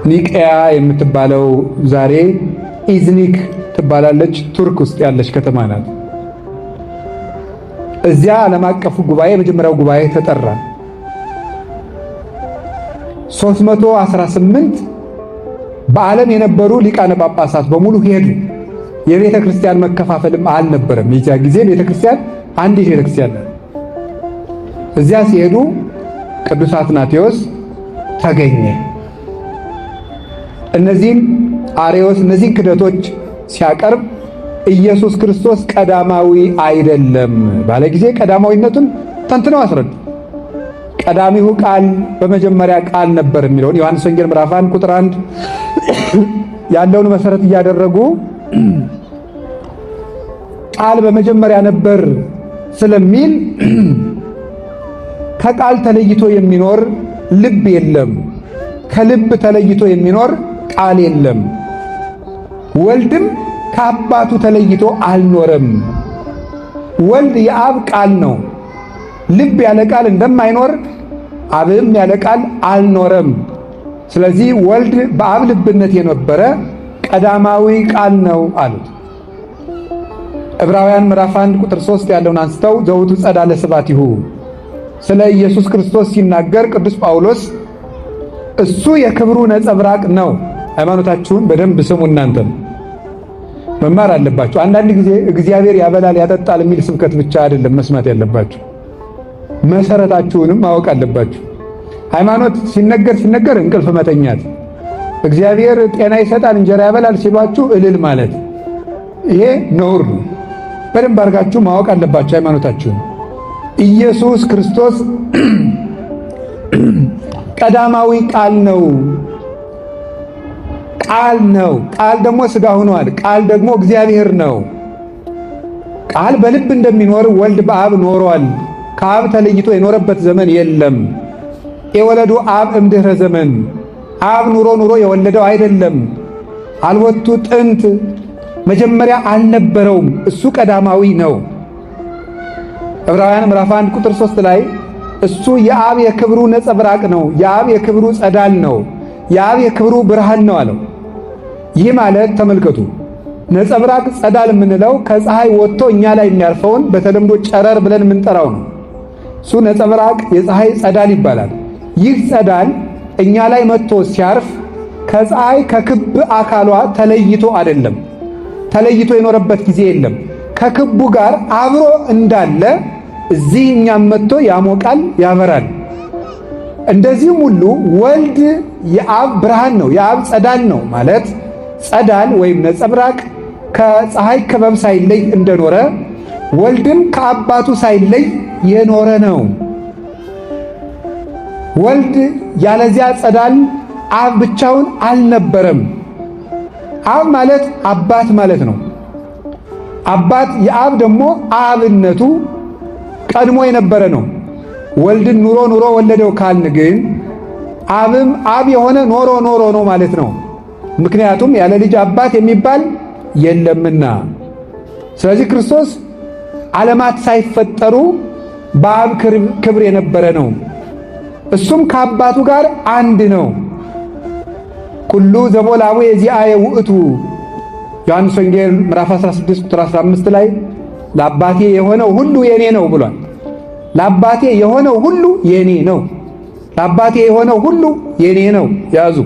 ኒቅያ የምትባለው ዛሬ ኢዝኒክ ትባላለች፣ ቱርክ ውስጥ ያለች ከተማ ናት። እዚያ ዓለም አቀፉ ጉባኤ የመጀመሪያው ጉባኤ ተጠራ። 318 በዓለም የነበሩ ሊቃነ ጳጳሳት በሙሉ ሄዱ። የቤተ ክርስቲያን መከፋፈልም አልነበረም። የዚያ ጊዜ ቤተ ክርስቲያን አንዲት ቤተ ክርስቲያን ናት። እዚያ ሲሄዱ ቅዱስ አትናቴዎስ ተገኘ። እነዚህን አርዮስ እነዚህን ክደቶች ሲያቀርብ ኢየሱስ ክርስቶስ ቀዳማዊ አይደለም ባለ ጊዜ ቀዳማዊነቱን ተንትነው አስረዱ። ቀዳሚው ቃል በመጀመሪያ ቃል ነበር የሚለውን ዮሐንስ ወንጌል ምዕራፍ 1 ቁጥር 1 ያለውን መሰረት እያደረጉ ቃል በመጀመሪያ ነበር ስለሚል ከቃል ተለይቶ የሚኖር ልብ የለም፣ ከልብ ተለይቶ የሚኖር ቃል የለም። ወልድም ከአባቱ ተለይቶ አልኖረም። ወልድ የአብ ቃል ነው። ልብ ያለ ቃል እንደማይኖር አብም ያለ ቃል አልኖረም። ስለዚህ ወልድ በአብ ልብነት የነበረ ቀዳማዊ ቃል ነው አሉት። ዕብራውያን ምዕራፍ 1 ቁጥር 3 ያለውን አንስተው ዘውቱ ጸዳለ ስብሐቲሁ ስለ ኢየሱስ ክርስቶስ ሲናገር ቅዱስ ጳውሎስ እሱ የክብሩ ነጸብራቅ ነው። ሃይማኖታችሁን በደንብ ስሙ። እናንተም መማር አለባችሁ። አንዳንድ ጊዜ እግዚአብሔር ያበላል ያጠጣል የሚል ስብከት ብቻ አይደለም መስማት ያለባችሁ፣ መሰረታችሁንም ማወቅ አለባችሁ። ሃይማኖት ሲነገር እንቅልፍ መተኛት፣ እግዚአብሔር ጤና ይሰጣል እንጀራ ያበላል ሲሏችሁ እልል ማለት ይሄ ነውር ነው። በደንብ አድርጋችሁ ማወቅ አለባችሁ ሃይማኖታችሁን። ኢየሱስ ክርስቶስ ቀዳማዊ ቃል ነው። ቃል ነው። ቃል ደግሞ ሥጋ ሆኗል። ቃል ደግሞ እግዚአብሔር ነው። ቃል በልብ እንደሚኖር ወልድ በአብ ኖሯል። ከአብ ተለይቶ የኖረበት ዘመን የለም። የወለዱ አብ እምድኅረ ዘመን አብ ኑሮ የወለደው አይደለም። አልወቱ ጥንት መጀመሪያ አልነበረውም። እሱ ቀዳማዊ ነው። ዕብራውያን ምዕራፍ 1 ቁጥር 3 ላይ እሱ የአብ የክብሩ ነጸብራቅ ነው፣ የአብ የክብሩ ጸዳል ነው፣ የአብ የክብሩ ብርሃን ነው አለው። ይህ ማለት ተመልከቱ፣ ነጸብራቅ ጸዳል የምንለው ከፀሐይ ወጥቶ እኛ ላይ የሚያርፈውን በተለምዶ ጨረር ብለን የምንጠራው ነው። እሱ ነጸብራቅ የፀሐይ ጸዳል ይባላል። ይህ ጸዳል እኛ ላይ መጥቶ ሲያርፍ ከፀሐይ ከክብ አካሏ ተለይቶ አይደለም፣ ተለይቶ የኖረበት ጊዜ የለም። ከክቡ ጋር አብሮ እንዳለ እዚህ እኛም መጥቶ ያሞቃል፣ ያበራል። እንደዚህም ሁሉ ወልድ የአብ ብርሃን ነው፣ የአብ ጸዳል ነው ማለት ጸዳል ወይም ነጸብራቅ ከፀሐይ ክበብ ሳይለይ እንደኖረ ወልድም ከአባቱ ሳይለይ የኖረ ነው። ወልድ ያለዚያ ጸዳል አብ ብቻውን አልነበረም። አብ ማለት አባት ማለት ነው። አባት የአብ ደግሞ አብነቱ ቀድሞ የነበረ ነው። ወልድን ኑሮ ወለደው ካልን ግን አብም አብ የሆነ ኖሮ ነው ማለት ነው። ምክንያቱም ያለ ልጅ አባት የሚባል የለምና። ስለዚህ ክርስቶስ ዓለማት ሳይፈጠሩ በአብ ክብር የነበረ ነው። እሱም ከአባቱ ጋር አንድ ነው። ኩሉ ዘቦላቡ የዚአየ ውእቱ ዮሐንስ ወንጌል ምዕራፍ 16 ቁጥር 15 ላይ ለአባቴ የሆነው ሁሉ የኔ ነው ብሏል። ለአባቴ የሆነው ሁሉ የኔ ነው። ለአባቴ የሆነው ሁሉ የኔ ነው። ያዙ።